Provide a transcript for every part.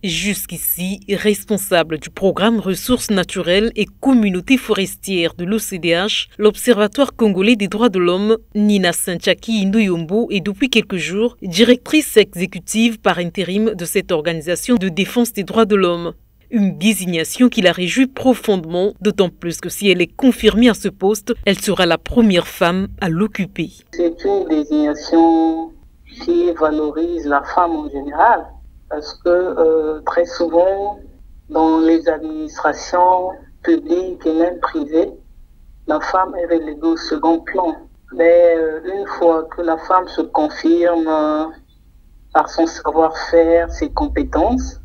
Jusqu'ici, responsable du programme Ressources naturelles et communautés forestières de l'OCDH, l'Observatoire congolais des droits de l'homme, Nina Sanchaki Nduyombo est depuis quelques jours directrice exécutive par intérim de cette organisation de défense des droits de l'homme. Une désignation qui la réjouit profondément, d'autant plus que si elle est confirmée à ce poste, elle sera la première femme à l'occuper. C'est une désignation qui valorise la femme en général. Parce que très souvent, dans les administrations publiques et même privées, la femme est reléguée au second plan. Mais une fois que la femme se confirme par son savoir-faire, ses compétences,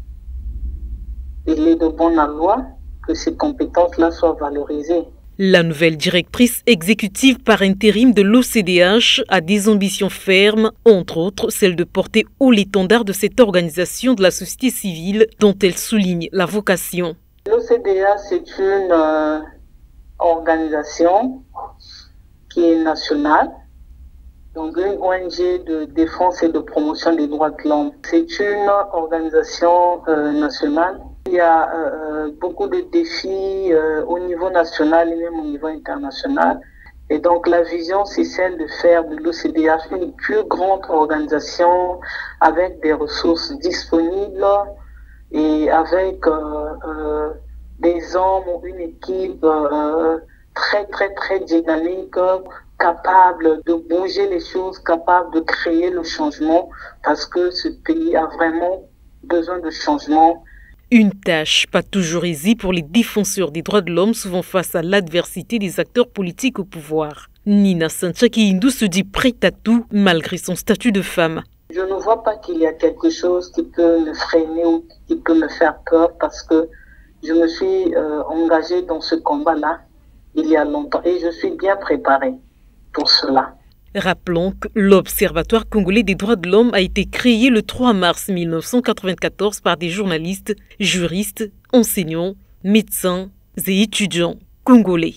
il est de bonne loi que ces compétences-là soient valorisées. La nouvelle directrice exécutive par intérim de l'OCDH a des ambitions fermes, entre autres celle de porter haut l'étendard de cette organisation de la société civile dont elle souligne la vocation. L'OCDH, c'est une organisation qui est nationale, donc une ONG de défense et de promotion des droits de l'homme. C'est une organisation nationale. Il y a beaucoup de défis au niveau national et même au niveau international. Et donc la vision, c'est celle de faire de l'OCDH une plus grande organisation avec des ressources disponibles et avec des hommes ou une équipe très dynamique, capable de bouger les choses, capable de créer le changement parce que ce pays a vraiment besoin de changement. Une tâche pas toujours aisée pour les défenseurs des droits de l'homme, souvent face à l'adversité des acteurs politiques au pouvoir. Nina Sanchaki Ndu se dit prête à tout malgré son statut de femme. Je ne vois pas qu'il y a quelque chose qui peut me freiner ou qui peut me faire peur parce que je me suis engagée dans ce combat-là il y a longtemps et je suis bien préparée pour cela. Rappelons que l'Observatoire congolais des droits de l'homme a été créé le 3 mars 1994 par des journalistes, juristes, enseignants, médecins et étudiants congolais.